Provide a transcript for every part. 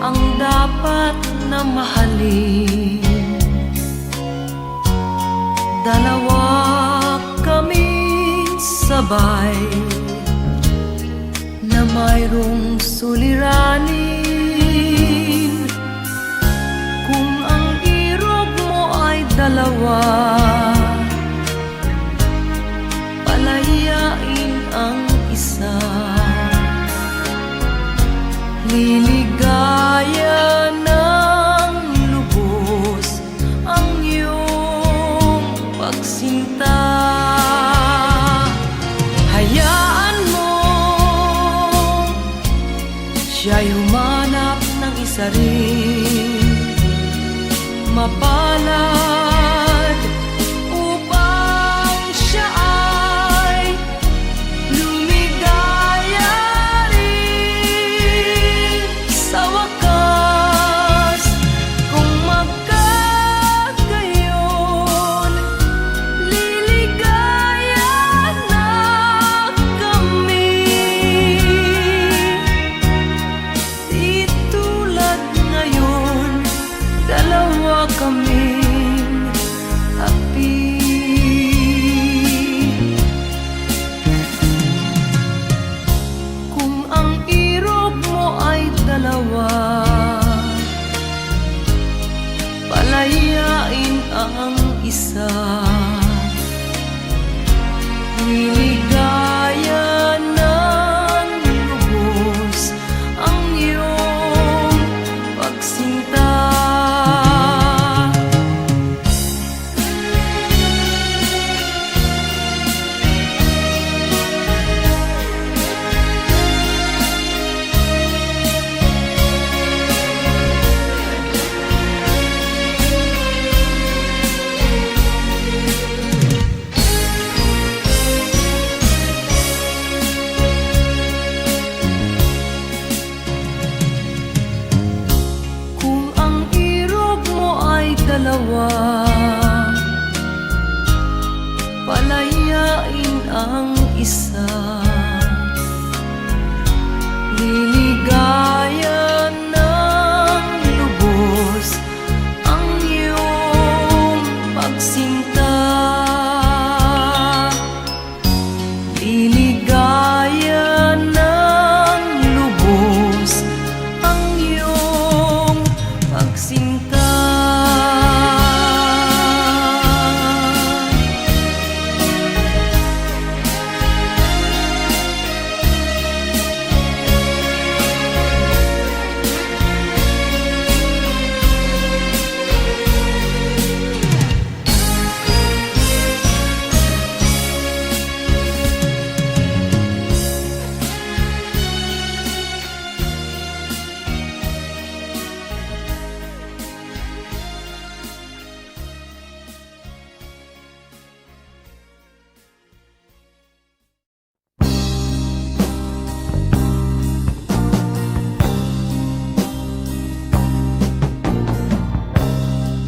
ang dapat na mahalin. Dalawa kaming sabay na mayroong suliranin. Kung ang irog mo ay dalawa, palayain ang isa. Liligaya ng lubos ang iyong pagsinta. Hayaan mo siya'y humanap ng isa rin mapalad upang siya ay lumigaya rin sa wakas. Kung magkagayon, liligaya na kami. Di tulad ngayon, dalawa kaming api. Kung ang irog mo ay dalawa, palayain ang isa. Liligaya ng lubos ang iyong pagsinta. Kung ang irog mo ay dalawa, palayain ang isa. Liligaya ng lubos ang iyong pagsinta. Liligaya ng lubos ang iyong pagsinta.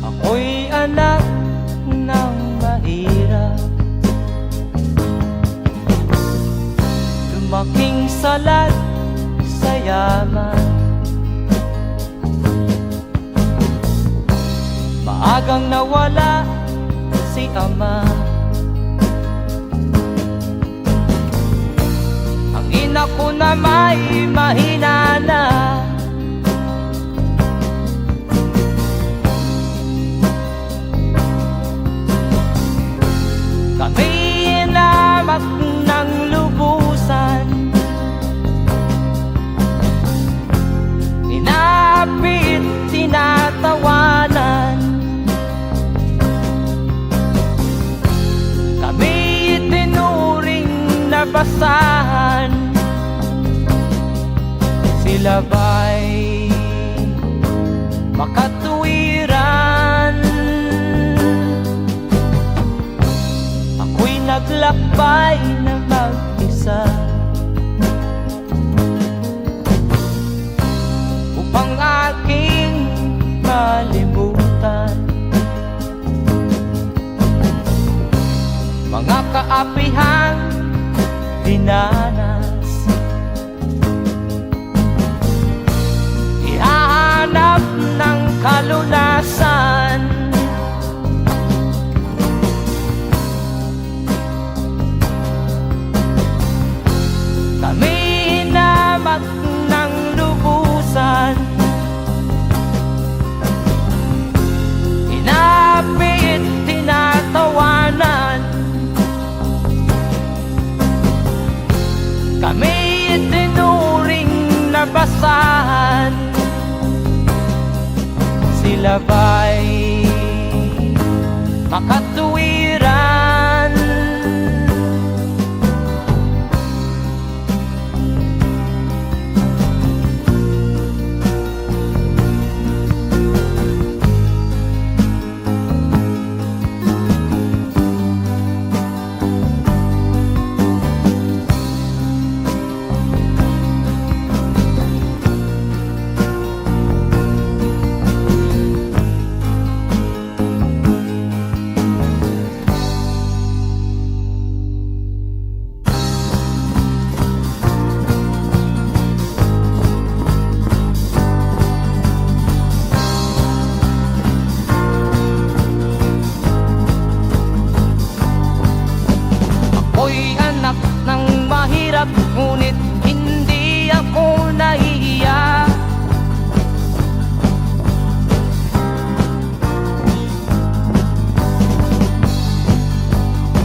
Ako'y anak ng mahirap, lumaking salat sa yaman. Maagang nawala si ama, ang ina ko na may mahina na. Kami inamak ng lubusan, inapit, tinatawanan. Kami itinuring na basahan, sila ba'y makatuwiran? Ako'y naglakbay na mag-isa upang aking malimutan mga kaapihang dinanas. Ihahangin kalunasan. Kami hinamak ng lubusan, inapit, tinatawanan. Kami itinuring na basahan, sila ba'y makatuwiran? Ako'y anak ng mahirap, ngunit hindi ako nahihiya.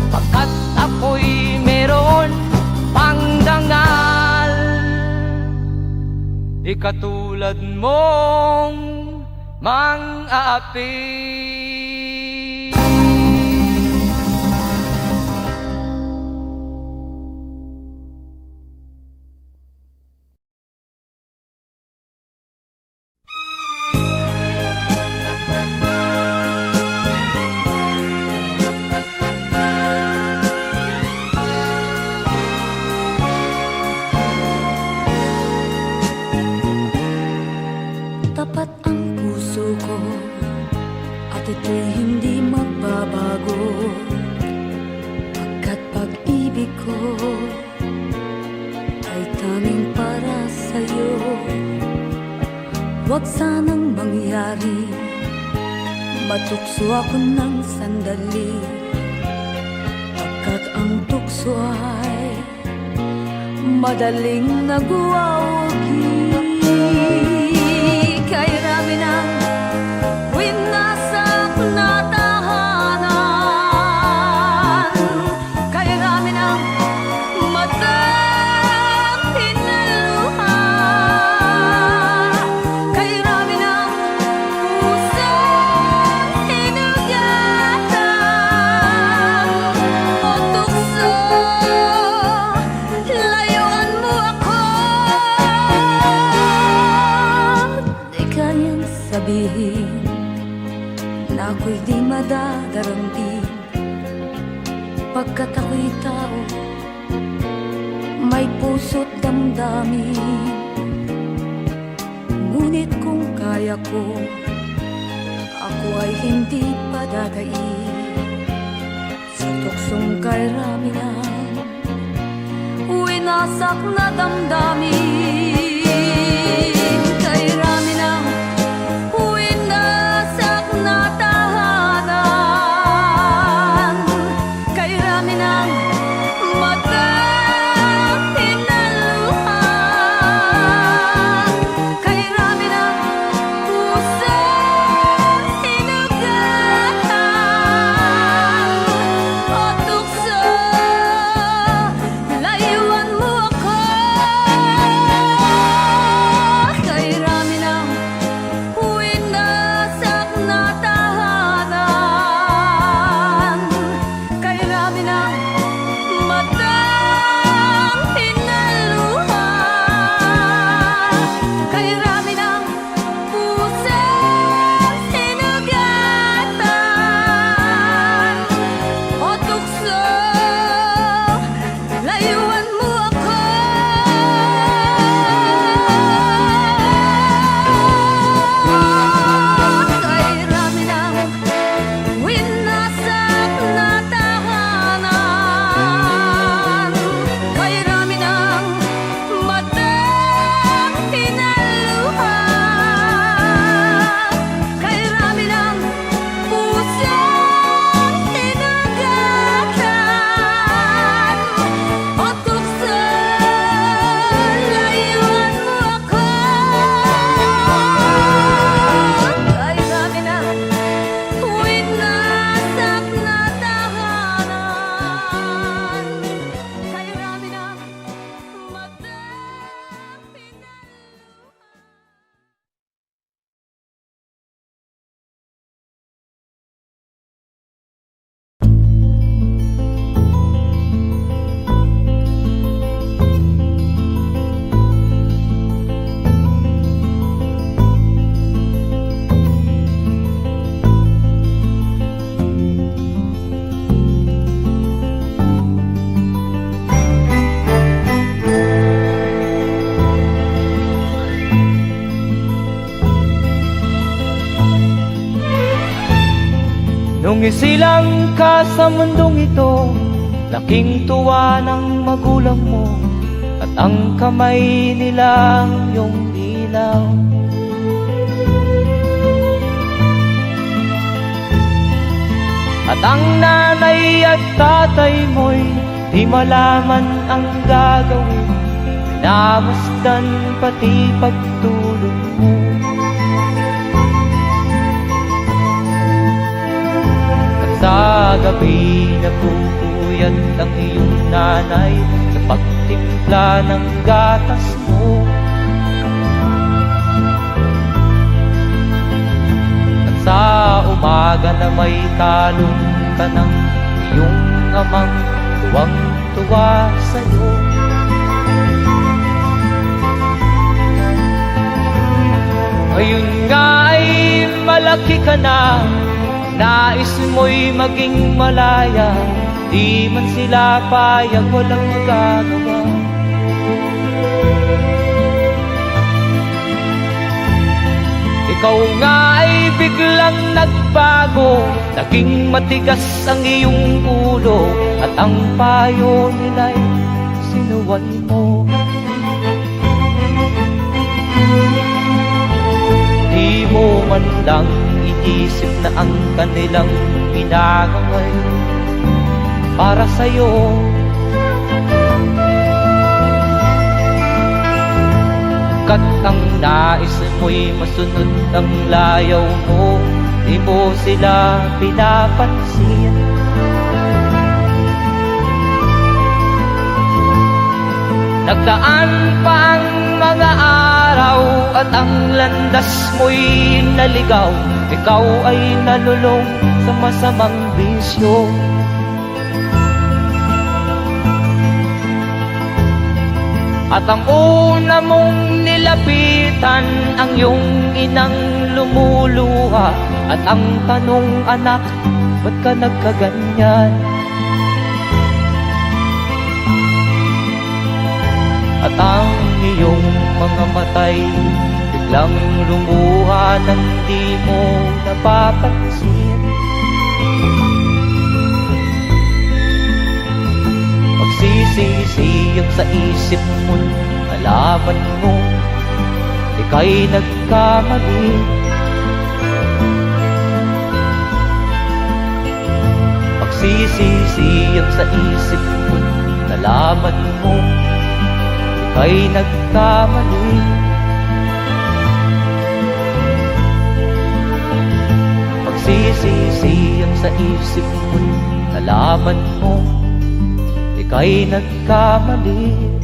Pagkat ako'y meron pang dangal, di katulad mong mang-aapi. Tapat ang puso ko at ito'y hindi magbabago, pagkat pag-ibig ko ay tanging para sa'yo. Huwag sanang mangyari matukso ako ng sandali, pagkat ang tukso ay madaling nagwawagi. Kay rami ng winasak na tahanan, kay rami ng matang hinaluha, kay rami ng pusong hinugatan. O tukso, layuan mo ako. Di kayang sabihin na ako'y di madadaramdin, pagkat ako'y tao, may puso't damdamin. Ngunit kung kaya ko, ako ay hindi padadaig sa tuksong kay rami ng winasak na damdamin. Kay rami ng winasak na tahanan, kay rami ng matang hinaluha, kay rami ng pusong hinugatan. O tukso, layuan mo ako. isilang ka sa mundong ito, laking tuwa ng magulang mo, at ang kamay nila iyong ilaw. At ang nanay at tatay mo'y di malaman ang gagawin, namasdan pati pagtulog mo. At sa gabi napupuyat ang iyong nanay sa pagtimpla ng gatas mo. At sa umaga na may talong ka ng iyong amang tuwang-tuwa sa'yo. Ngayon nga ay malaki ka na, nais mo'y maging malaya, di man sila payag, walang magagawa. Ikaw nga ay biglang nagbago, naging matigas ang iyong ulo, at ang payo nila'y sinuway mo. Di mo man lang iisip na ang kanilang ginagaway para sa'yo. Kat ang nais mo'y masunod ang layaw mo, di mo sila pinapansin. Nagdaan pa ang mga araw at ang landas mo'y naligaw, ikaw ay nalulong sa masamang bisyo. At ang una mong nilapitan ang iyong inang lumuluha, at ang tanong, anak, ba't ka nagkaganyan? At ang iyong mga matay biglang lumuha nang di mo napapansin. Magsisisiyag sa isip mo, nalaman mo ika'y nagkamali. Magsisisiyag sa isip mo, nalaman mo ika'y nagkamali. Magsisisiyag sa isip mo, nalaman mo ika'y nagkamali.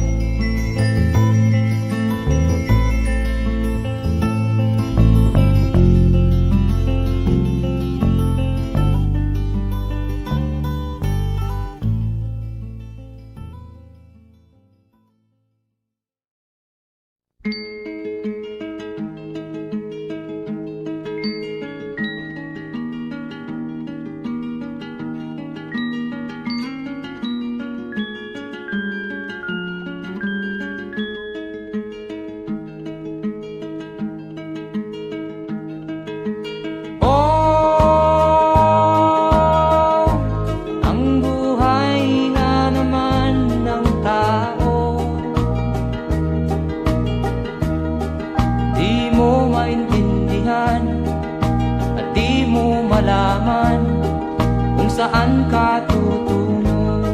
Saan ka tutungo?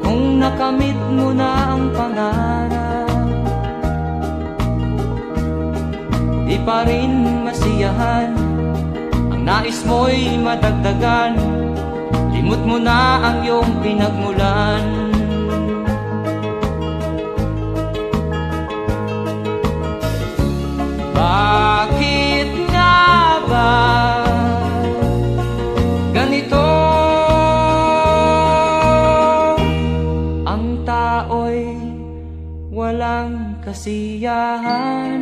Kung nakamit mo na ang pangarap, di pa rin masiyahan ang nais mo'y madagdagan. Limot mo na ang iyong pinagmulan. Bakit nga ba ganito? Ang tao'y walang kasiyahan.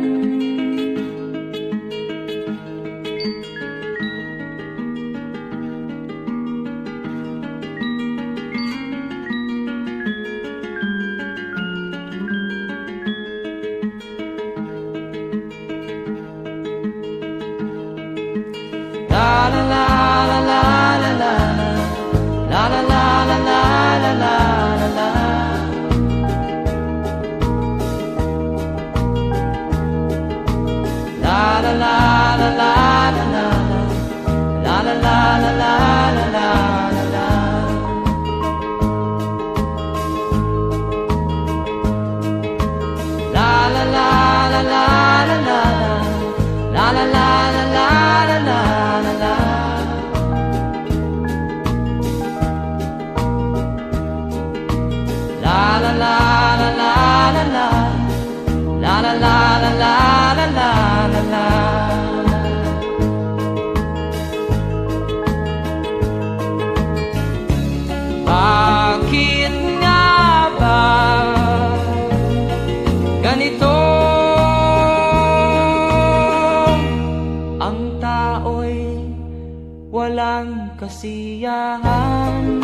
walang kasiyahan.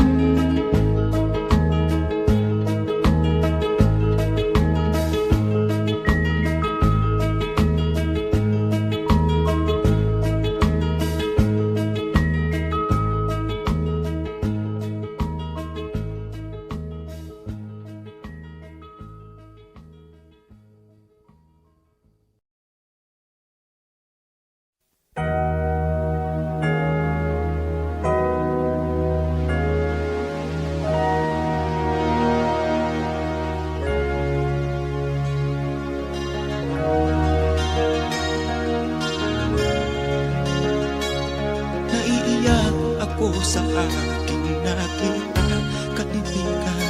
Naiiyak ako sa aking nakita, kaibigan.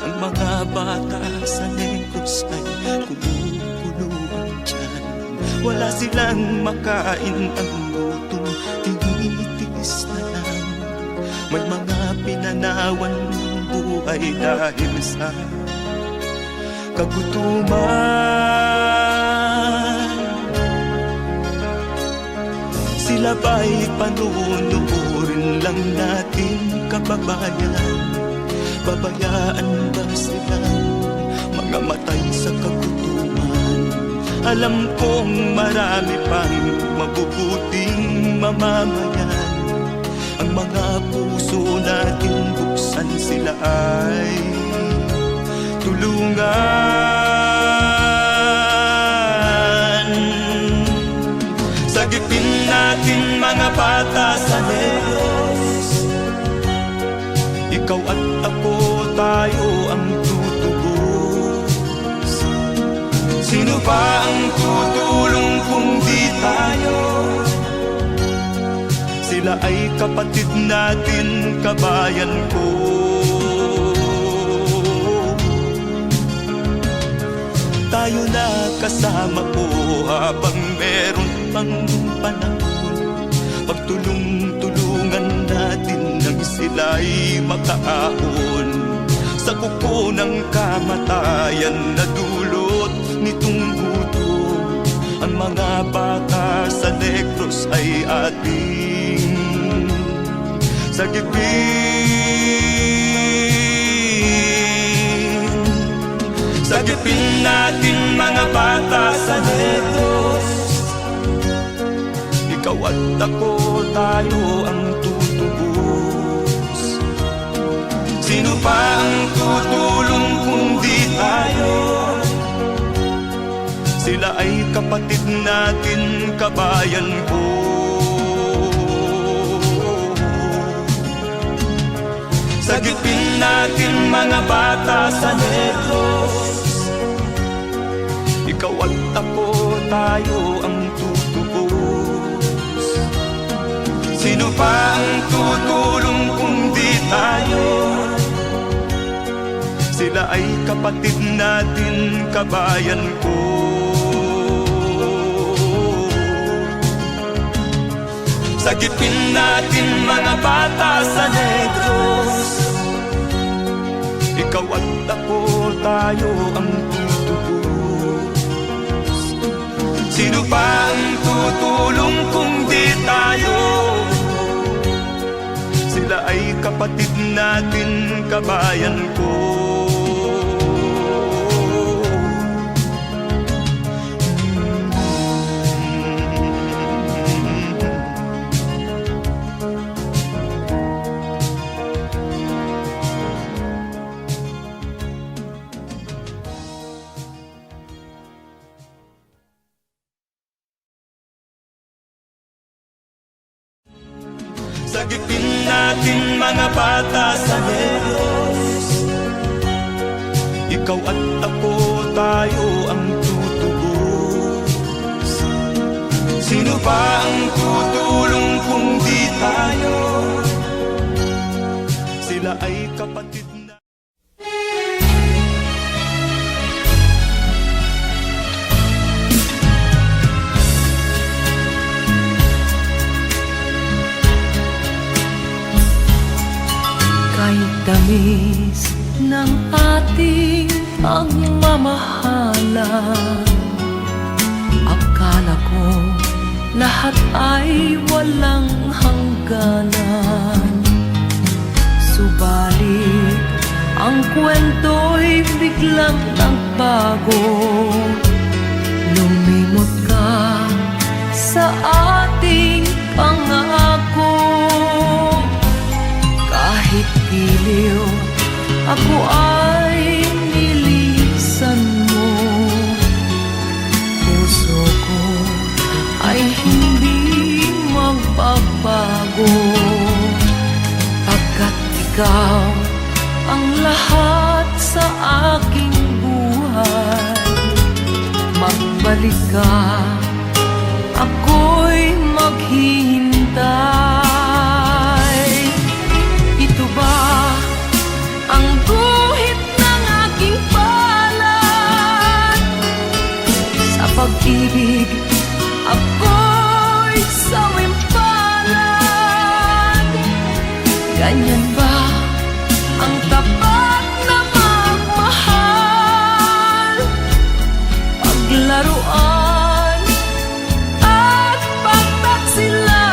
Ang mga bata sa Negros ay kumukuluan dyan. Wala silang makain, ang gutom tinitiis na lang. May mga pinanawan ng buhay dahil sa kagutuman. Sila ba'y panunurin lang natin, kababayan? Babayaan ba silang mga matay sa kagutuman? Alam kong marami pang mabubuting mamamayan. Ang mga puso natin buksan, sila ay tulungan. Sagipin natin mga bata sa Negros. Ikaw at ako, tayo ang tutubos. Sino ba ang tutulong kung di tayo? Sila ay kapatid natin, kabayan ko. Tayo na kasama ko habang meron pang panahon. Pagtulong-tulungan natin nang sila'y makaahon sa kuko ng kamatayan na dulot nitong gutom. Ang mga bata sa Negros ay ating sagipin. Sagipin natin mga bata sa Negros. Ikaw at ako, tayo ang tutubos. Sino pa ang tutulong kung di tayo? Sila ay kapatid natin, kabayan ko. Sagipin natin mga bata sa Negros. Ikaw at ako, tayo ang tutubos. Sino pa ang tutulong kung di tayo? Sila ay kapatid natin, kabayan ko. Sagipin natin mga bata sa Negros. Ikaw at ako, tayo ang tutubos. Sino pa ang tutulong kung di tayo? Sila ay kapatid natin, kabayan ko. Sagipin natin mga bata sa Negros. Ikaw at ako, tayo ang tutubos. Sino ba ang tutulong kung di tayo? Sila ay kapatid na. Kahit tamis ng ating pagmamahalan, akala ko lahat ay walang hanggan. magbago. Lumimot ka sa ating pangako. Kahit giliw, ako ay nilisan mo. Puso ko ay hindi magbabago, pagkat ikaw ang lahat sa aking buhay. Magbalik ka, ako'y maghihintay. Ito ba ang guhit ng aking palad? Sa pag-ibig, ako'y sawimpalad. Ganyan ba ang tapat na magmahal? Paglaruan at pagtaksilan.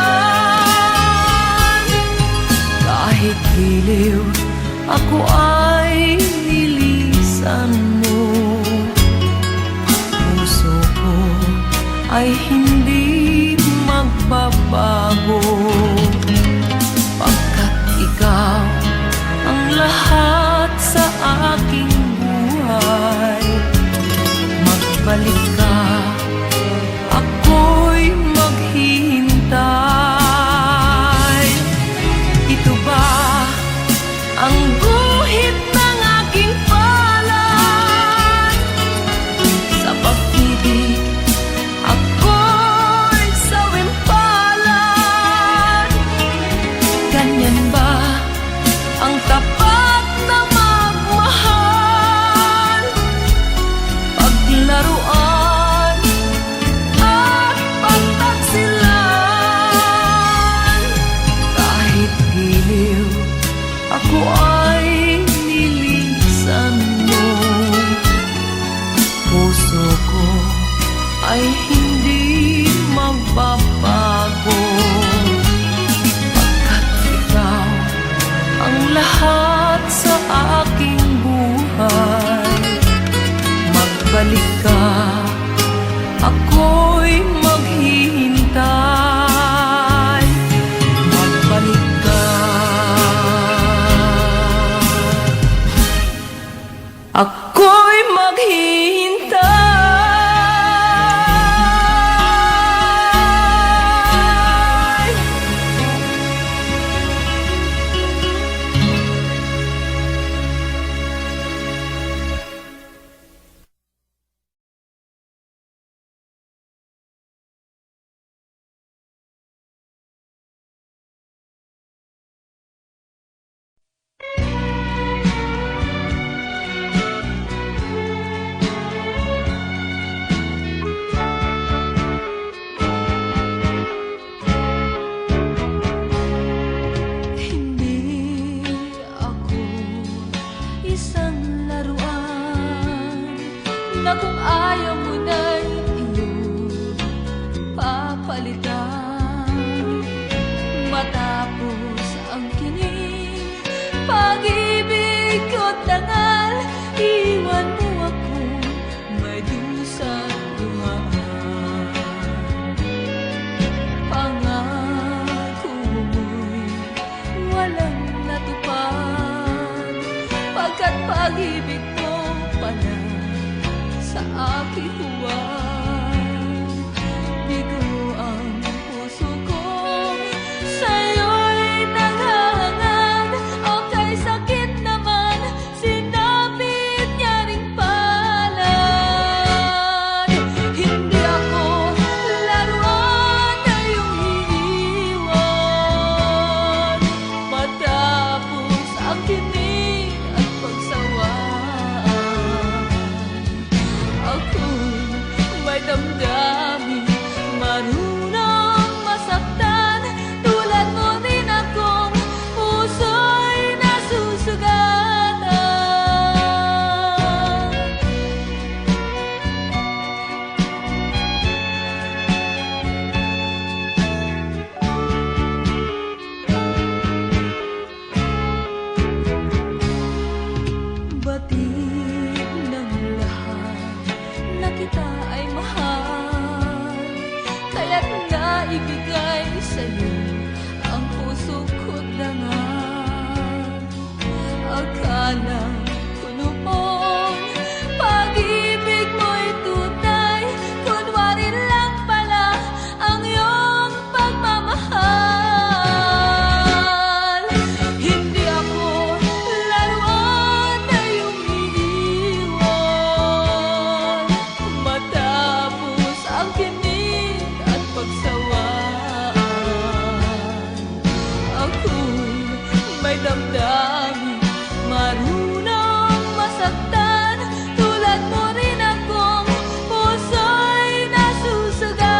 may damdamin, marunong masaktan. Tulad mo rin akong puso'y nasusugatan.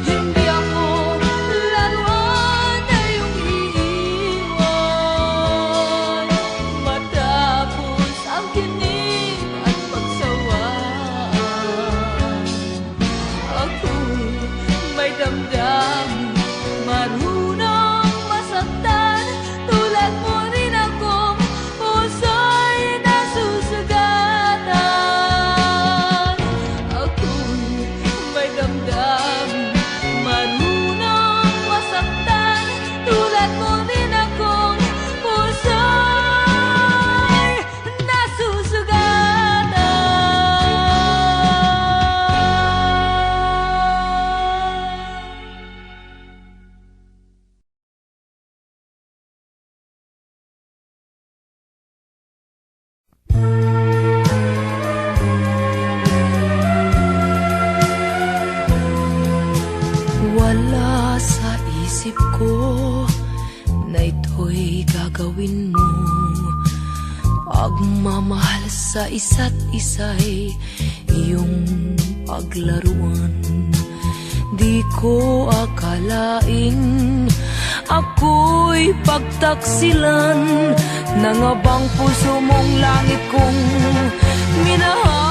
Hindi ako laruan na iyong iiwan matapos ang kinig at pagsawaan. Ako'y may damdamin, marunong masaktan. Tulad mo rin akong puso'y nasusugatan. Ako'y may damdamin, marunong masaktan. Tulad mo rin akong puso'y nasusugatan. Wala sa isip ko na ito'y gagawin mo. Pagmamahal sa isa't isa'y iyong paglaruan. Di ko akalaing ako'y pagtaksilan ng abang puso mong langit kong minahal.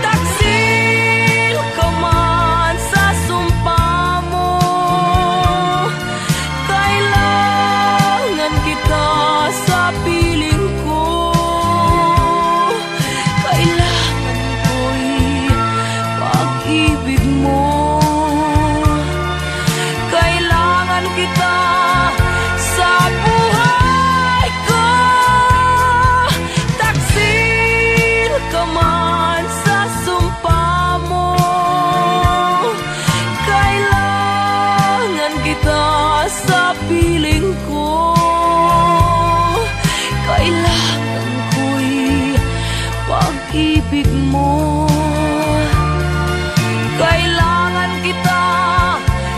Taksil ka man sa sumpa mo, kailangan kita sa piling ko. Kailangan ko'y pag-ibig mo. Kailangan kita sa buhay ko. Taksil ka man sa sumpa mo, kailangan kita sa piling ko. Kailangan ko'y pag-ibig mo. Kailangan kita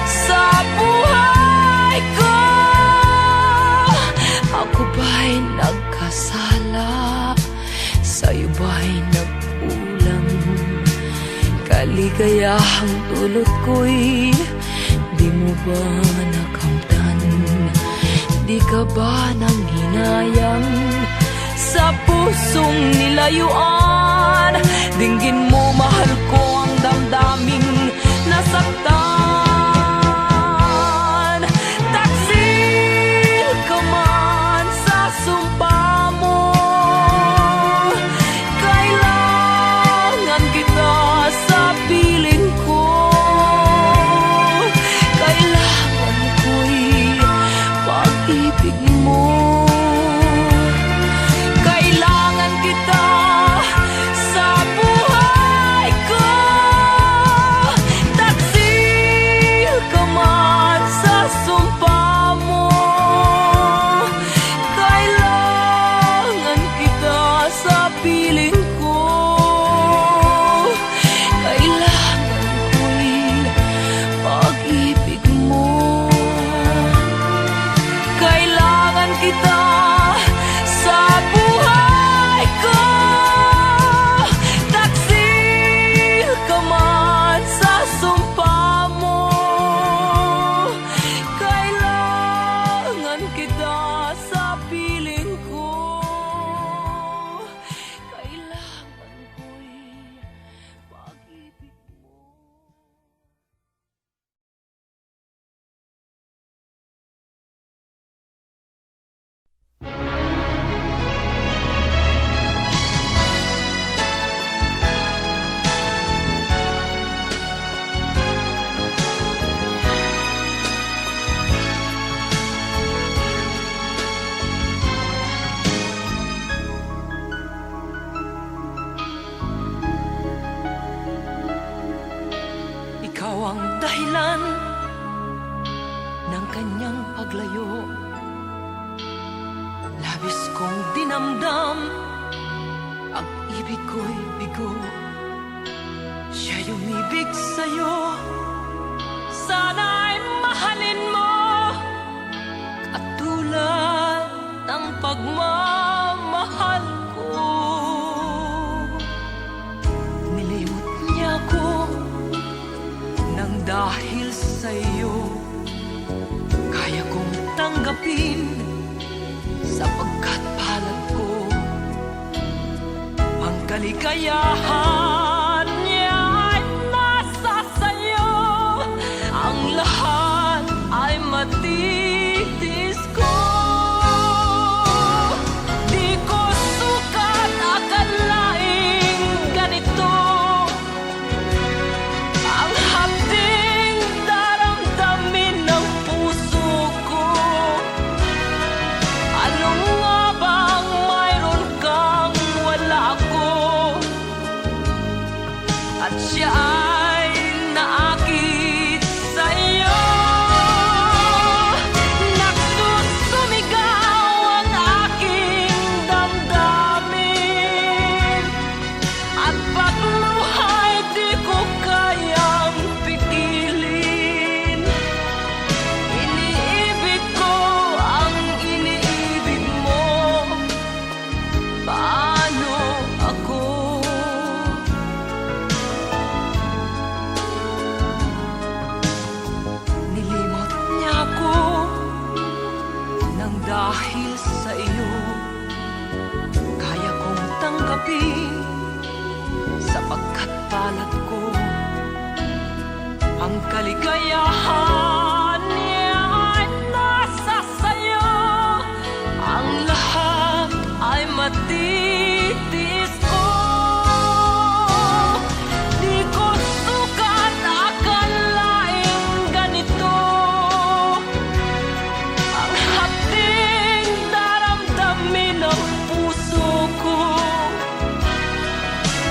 sa buhay ko. Ako ba'y nagkasala? Sa'yo ba'y nagkulang? Kaligayahang dulot ko'y di mo ba nakamtan? Di ka ba nanghinayang sa pusong nilayuan? Dinggin mo, mahal ko, ang damdaming nasaktan. Taksil ka man sa sumpa mo, kailangan kita sa piling ko. Kailangan ko'y pag-ibig mo. Kailangan kita sa buhay ko. Taksil ka man sa sumpa mo, kailangan kita sa piling ko. Kailangan ko'y pag-ibig mo. Kailangan kita sa buhay ko. Taksil ka man sa sumpa mo, kailangan kita sa piling ko. Kailangan ko'y pag-ibig mo. Ikaw ang dahilan ng kanyang paglayo. Labis kong dinamdam, ang ibig ko'y bigo. Siya'y umibig sa'yo, sana'y mahal dahil sa'yo kaya kong tanggapin, sapagkat palad ko ang kaligayahan niya ay nasa sa'yo. Ang lahat ay matitis ko. Di ko sukat akalaing ganito ang hapding daramdamin ng puso ko. Ano nga bang mayroon kang wala ako, at siya ay naakit sa'yo. Nagsusumigaw ang aking damdamin, at pagluhay di ko kayang pigilin. Iniibig ko ang iniibig mo. Paano ako? Nilimot niya ako nang dahil sa iyo kaya kong tanggapin, sapagkat palad ko ang kaligayahan niya ay nasa sayo. Ang lahat ay matitis ko. Di ko sukat akalaing ganito ang hapding daramdamin ng puso ko.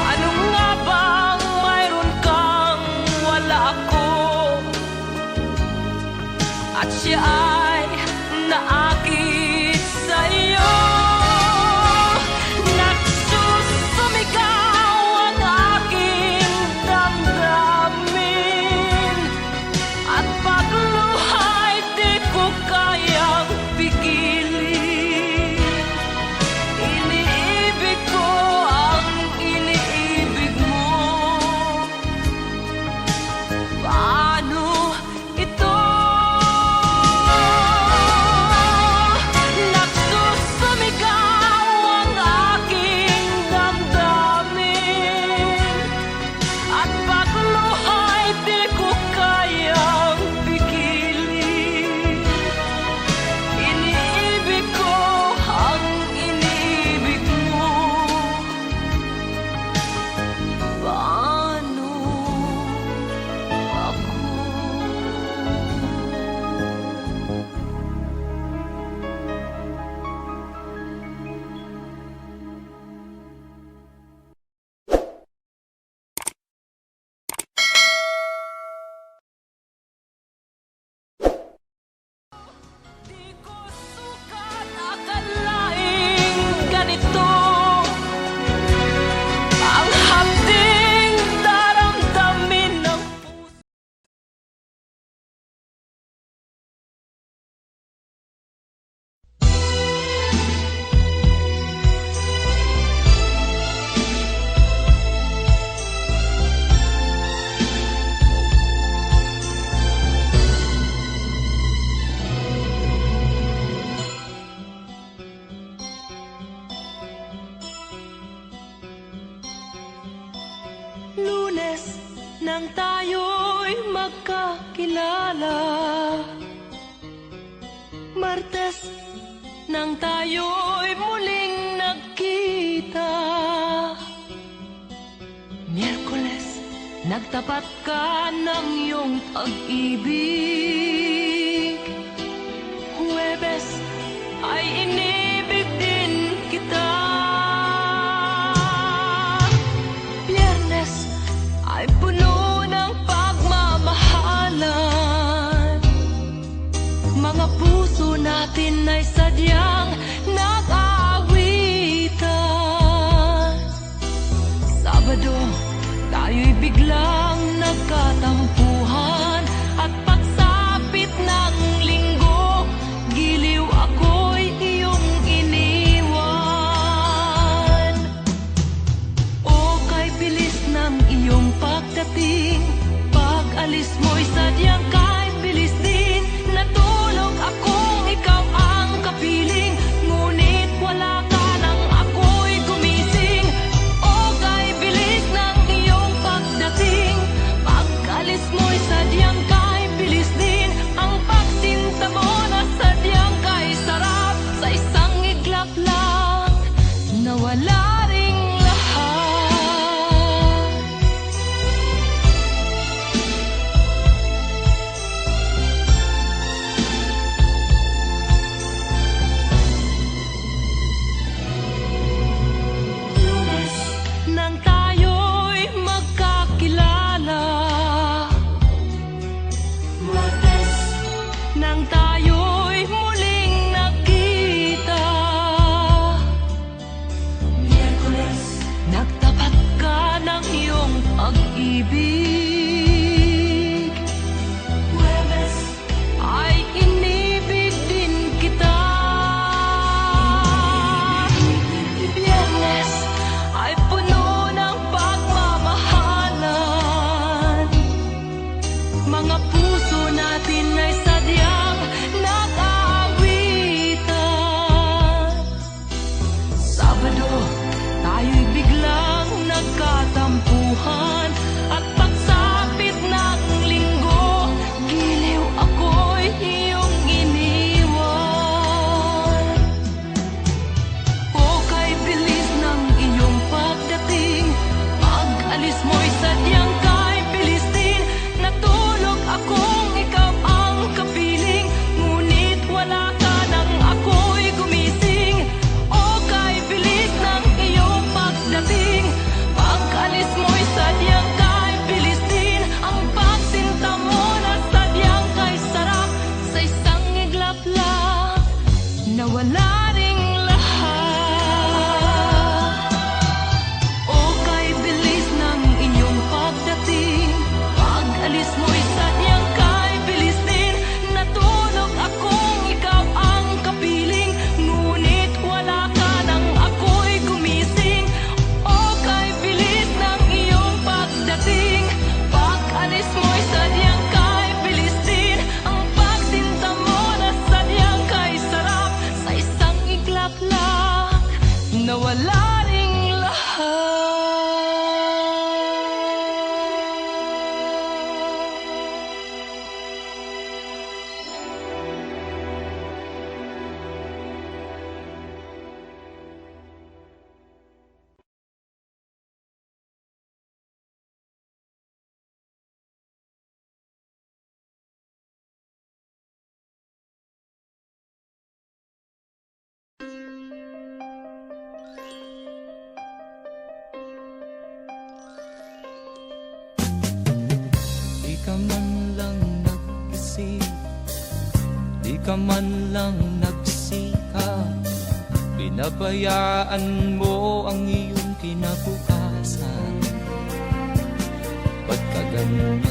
Ano nga bang mayroon kang wala ako, at siya ay naakit sa'yo. Nagsusumigaw ang aking damdamin, at pagluhay di ko kayang pigilin. Iniibig ko ang iniibig mo. Paano ito? Nagsusumigaw ang aking damdamin, at pagluhay di ko kayang pigilin. Iniibig ko ang iniibig mo. Paano ako? Di ko sukat akalaing ganito ang hapding daramdamin ng puso. Lunes nang tayo'y magkakilala, Martes nang tayo'y muling nagkita, Miyerkules nagtapat ka ng iyong pag-ibig, Huwebes ay inibig din kita, Biyernes ay puno ng pagmamahalan. Mga puso natin ay sadyang nag-aawitan. Sabado, tayo'y biglang nagkatampuhan, at pagsapit nang tayo'y muling nakita. Miyerkules, nagtapat ka ng iyong pag-ibig. Huwebes, ay inibig din kita. Biyernes, ay puno ng pagmamahalan. Mga puso natin ay sadyang nag-aawitan. Sabado, tayo'y biglang nagkatampuhan. At pagsapit ng linggo, giliw ako'y iyong iniwan. O kay bilis ng iyong pagdating, pag-alis mo'y sadyang kay bilis din. Natulog akong ikaw ang kapiling, ngunit wala ka nang ako'y gumising. O kay bilis ng iyong pagdating, pag-alis mo'y sadyang kay bilis din. Ang pagsinta mo na sadyang kay sarap, sa isang iglap lang, nawala ring lahat. O kay bilis ng inyong pagdating, pag-alis mo'y sadyang kay bilis din. Natulog akong ikaw ang kapiling, ngunit wala ka nang ako'y gumising. O kay bilis ng iyong pagdating, pag-alis mo'y sadyang kay bilis din. Ang pagsinta mo na sadyang kay sarap, sa isang iglap lang, nawala ring lahat. Di ka man lang nag-isip, di ka man lang nagsikap, pinabayaan mo ang iyong kinabukasan. Ba't ka ganyan?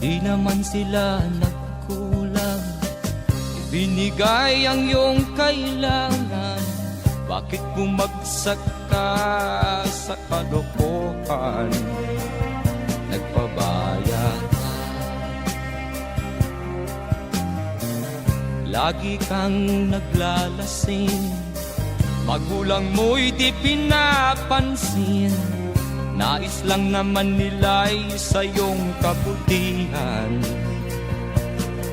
Di naman sila nagkulang, ibinigay ang iyong kailangan. Bakit bumagsak ka sa kalokohan? Nagpabaya ka, lagi kang naglalasing, magulang mo'y di pinapansin. Nais lang naman nila'y sa iyong kabutihan.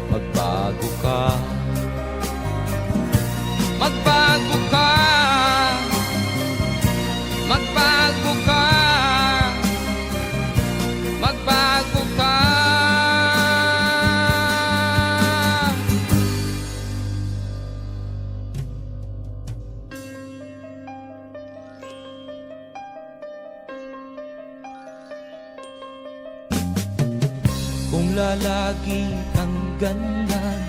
Magbago ka, magbago ka, magbago ka, magbago ka. Kung lalagi kang ganyan,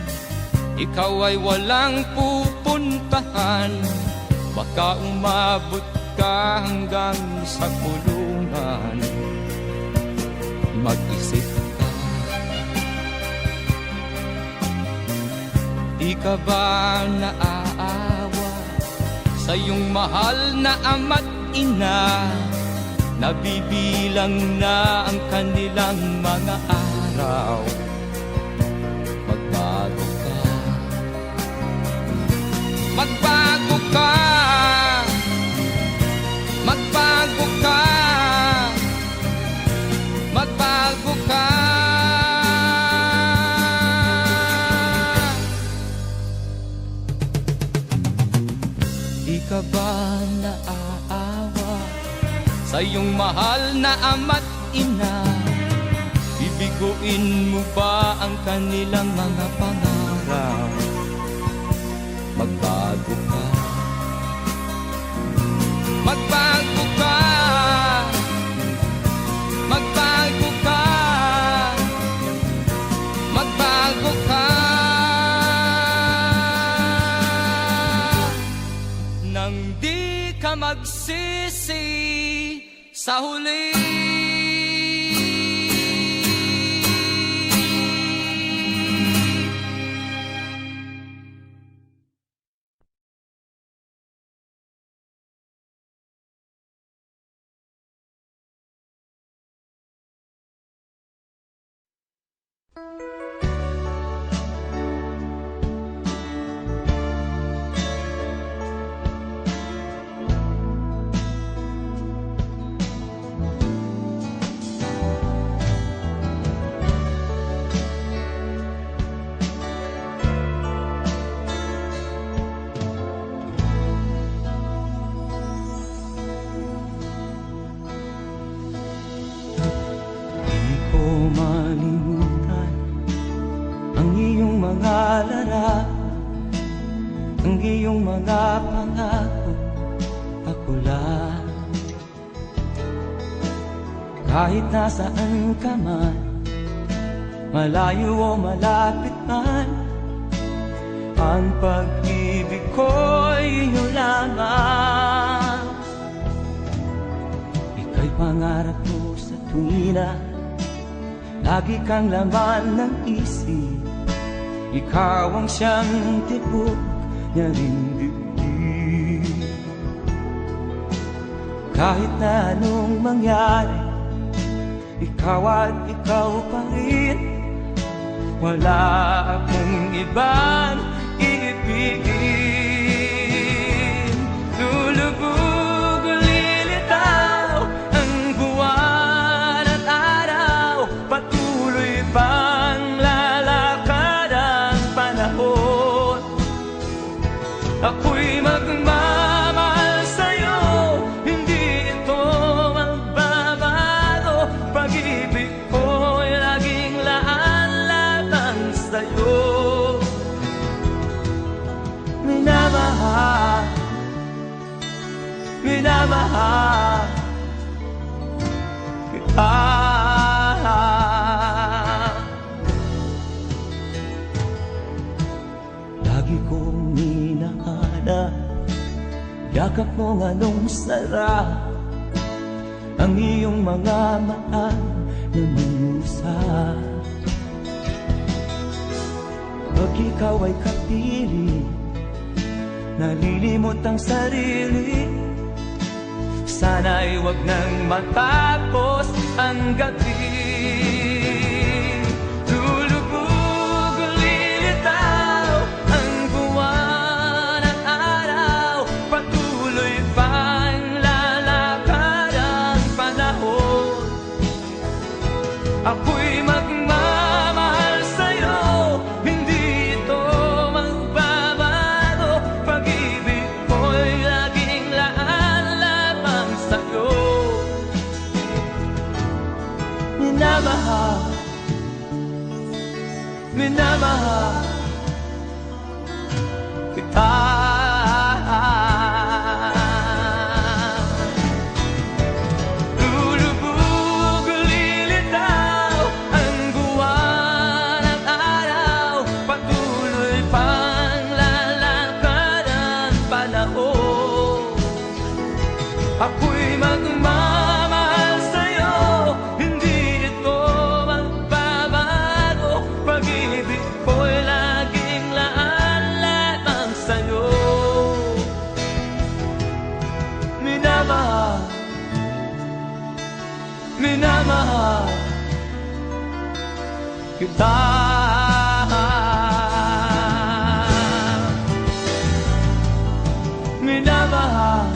ikaw ay walang pupuntahan. Baka umabot ka hanggang sa kulungan. Mag-isip ka, di ka ba naaawa sa iyong mahal na ama't ina? Nabibilang na ang kanilang mga araw. Magbago ka, magbago ka, magbago ka, magbago ka. Di ka ba naaawa sa iyong mahal na ama't ina? Bibiguin mo ba ang kanilang mga pangarap? Magbago ka, magbago ka, magbago ka, sa huli. Di ko malimutan ang iyong mga larawan, ang iyong mga pangako, ako lang. Kahit nasaan ka man, malayo o malapit man, ang pag-ibig ko'y iyo lamang. Ika'y pangarap ko sa tuwina, lagi kang laman ng isip. Ikaw ang siyang tibok niya ring dibdib. Kahit na anong mangyari, ikaw at ikaw pa rin. Wala akong ibang iibigin. Lulubog o lilitaw ang buwan at araw, patuloy pang lalakad ang panahon. Ako'y magmamahal sa'yo, hindi ito magbabago. Pag-ibig ko'y laging laan lamang sa'yo. Minamahal, minamahal kita. Lagi kong minahanap yakap mong anong sarap, ang iyong mga mata na minusap. Pag ikaw ay kapiling, nalilimot ang sarili. Sana'y wag nang matapos ang gabi. Lulubog o lilitaw ang buwan at araw, patuloy pang lalakad ang panahon. Ako'y magmamahal sa'yo, hindi ito magbabago. Pag-ibig ko'y laging laan lamang sa'yo. Minamahal, minamahal kita. Lulubog o lilitaw ang buwan at araw, patuloy pang lalakad ang panahon. Ako'y magmamahal sa'yo, hindi ito magbabago. Pag-ibig ko'y laging laan lamang sa'yo. Minamahal, minamahal kita. Minamahal,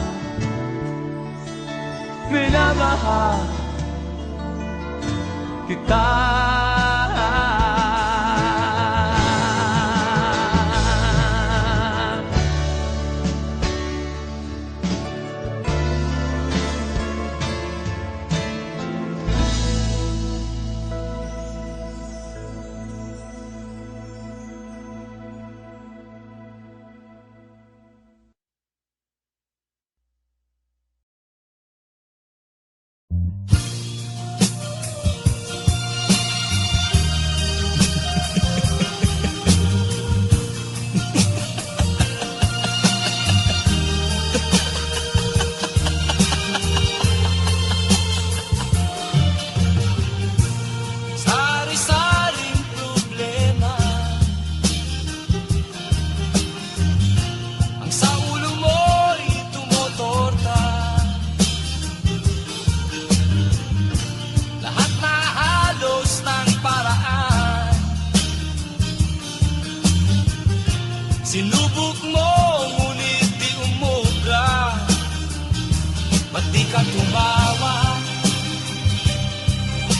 minamahal kita. ka tumawa,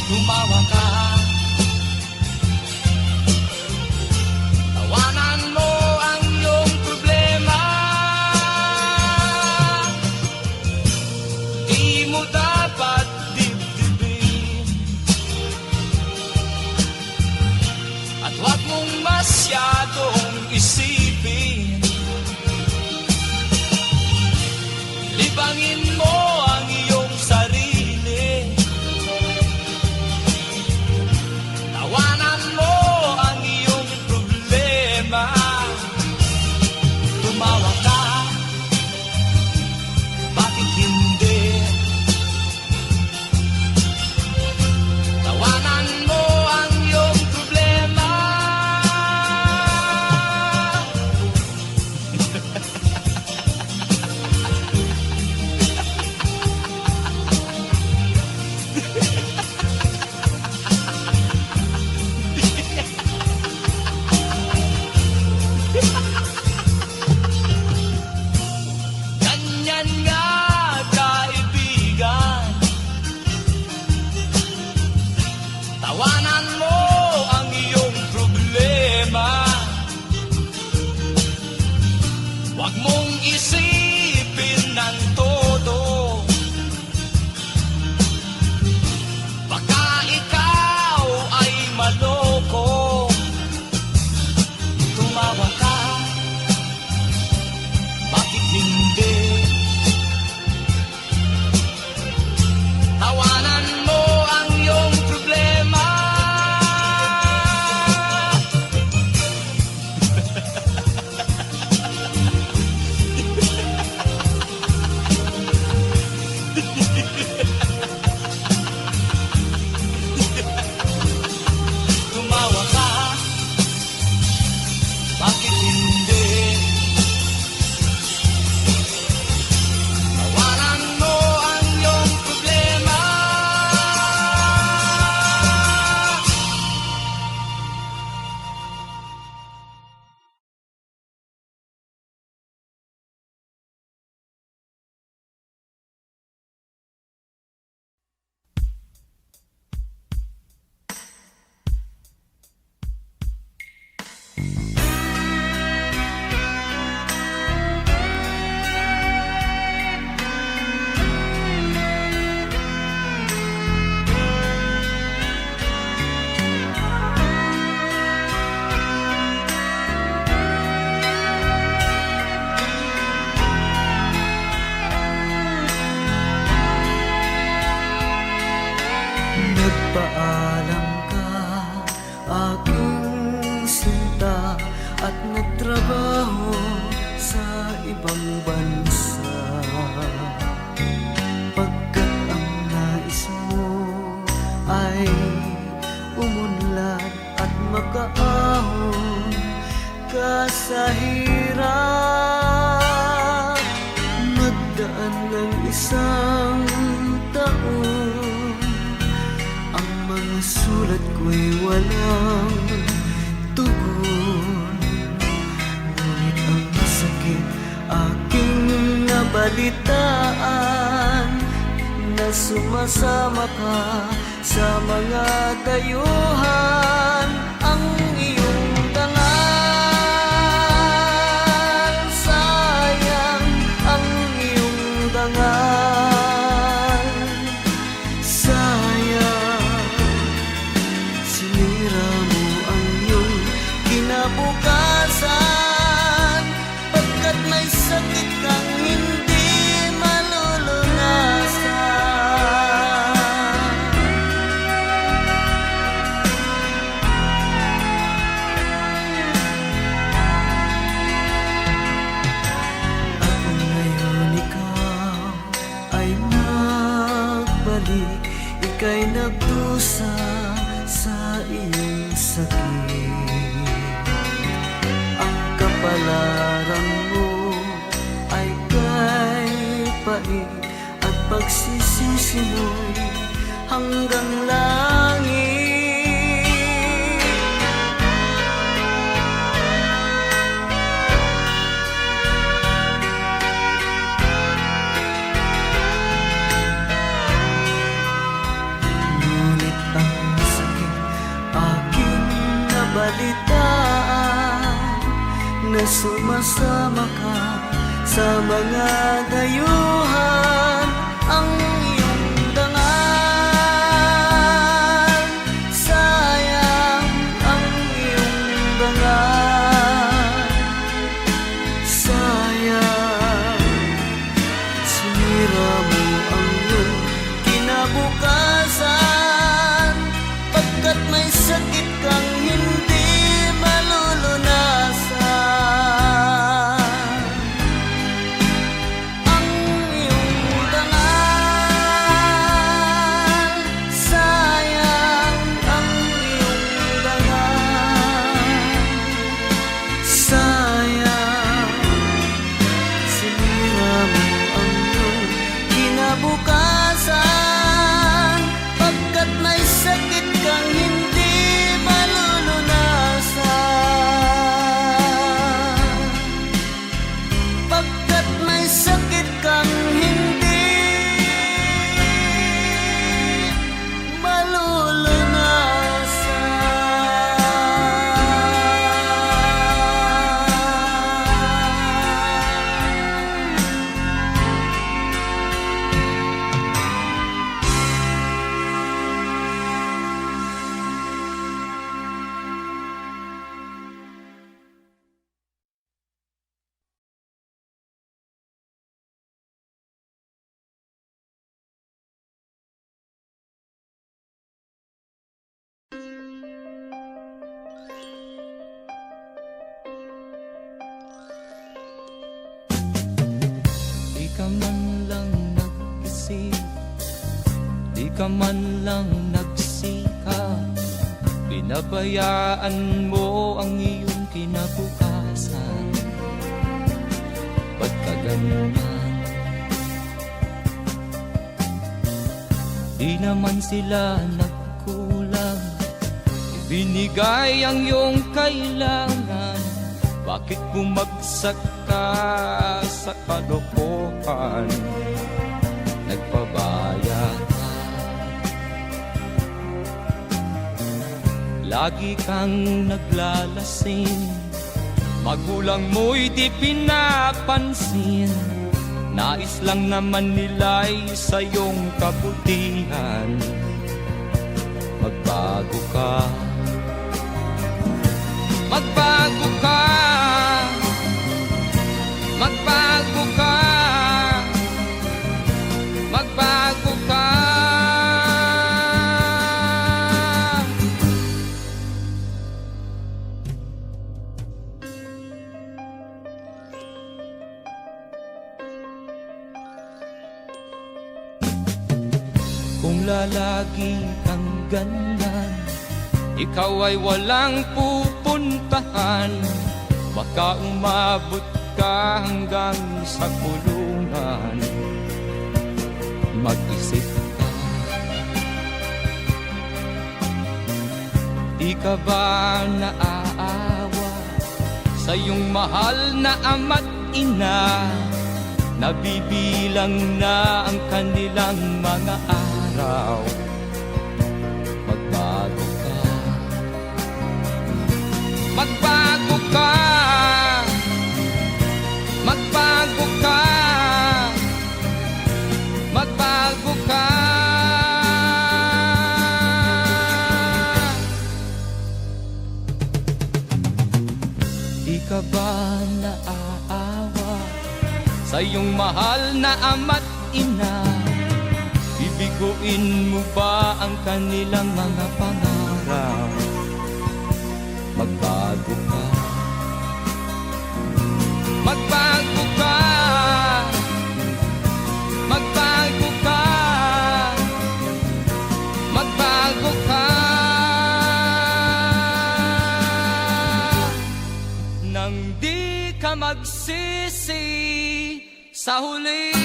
tumawa ka. Tawanan mo ang iyong problema. Di mo dapat dibdibin, at huwag mong masyadong isipin. Libangin mo ang iyong sarili. Tawanan mo ang iyong problema. Tumawa ka, bakit hindi? Tawanan mo ang iyong problema. Ganyan nga, kaibigan. Tawanan mo ang iyong problema. Huwag mong isipin ng todo. Baka ikaw ay maloko. Tumawa ka, bakit hindi? Tawanan mo ang iyong problema. Tumawa ka, bakit hindi? Tawanan mo ang iyong problema. Nagpaalam ka, aking sinta, at nagtrabaho sa ibang bansa. Pagkat ang nais mo ay umunlad at makaahon ka sa hirap. Nagdaan ng isang taon, ang mga sulat ko'y walang tugon. Ngunit ang sakit aking nabalitaan, na sumasama ka sa mga dayuhan. Ang iyong dangal, sayang ang iyong dangal. Sayang, sinira mo ang iyong kinabukasan, pagkat may sakit kang hindi malulunasan. At ngayon ikaw ay nagbalik, ika'y nagdusa sa iyong sakit. Ang kapalaran mo ay kay pait, at pagsisisi mo'y hanggang langit. sumasama ka sa mga dayuhan. Ang iyong dangal, sayang ang iyong dangal, sayang sinira mo ang iyong kinabukasan, pagkat may sakit kang hindi malulunasan. Ang iyong dangal, sayang ang iyong dangal, sayang sinira mo ang iyong kinabukasan, pagkat may sakit kang hindi malulunasan, pagkat may sakit kang hindi malulunasan. Di ka man lang nag-isip, di ka man lang nagsikap, pinabayaan mo ang iyong kinabukasan. Ba't ka ganyan? Di naman sila nagkulang, ibinigay ang iyong kailangan. Bakit bumagsak ka sa kalokohan? Nagpabaya ka, lagi kang naglalasing, magulang mo'y di pinapansin. Nais lang naman nila'y sa iyong kabutihan. Magbago ka, magbago ka, magbago ka, magbago ka. Kung lalagi kang ganyan, ikaw ay walang pupuntahan. Baka umabot ka hanggang sa kulungan. Mag-isip ka, di ka ba naaawa sa iyong mahal na ama't ina? Nabibilang na ang kanilang mga araw. Magbago ka, magbago ka, magbago ka, magbago ka. Di ka ba naaawa sa iyong mahal na ama't ina? Bibiguin mo ba ang kanilang mga pangarap? Magbago ka, magbago ka, magbago ka, magbago ka. Nang di ka magsisi sa huli.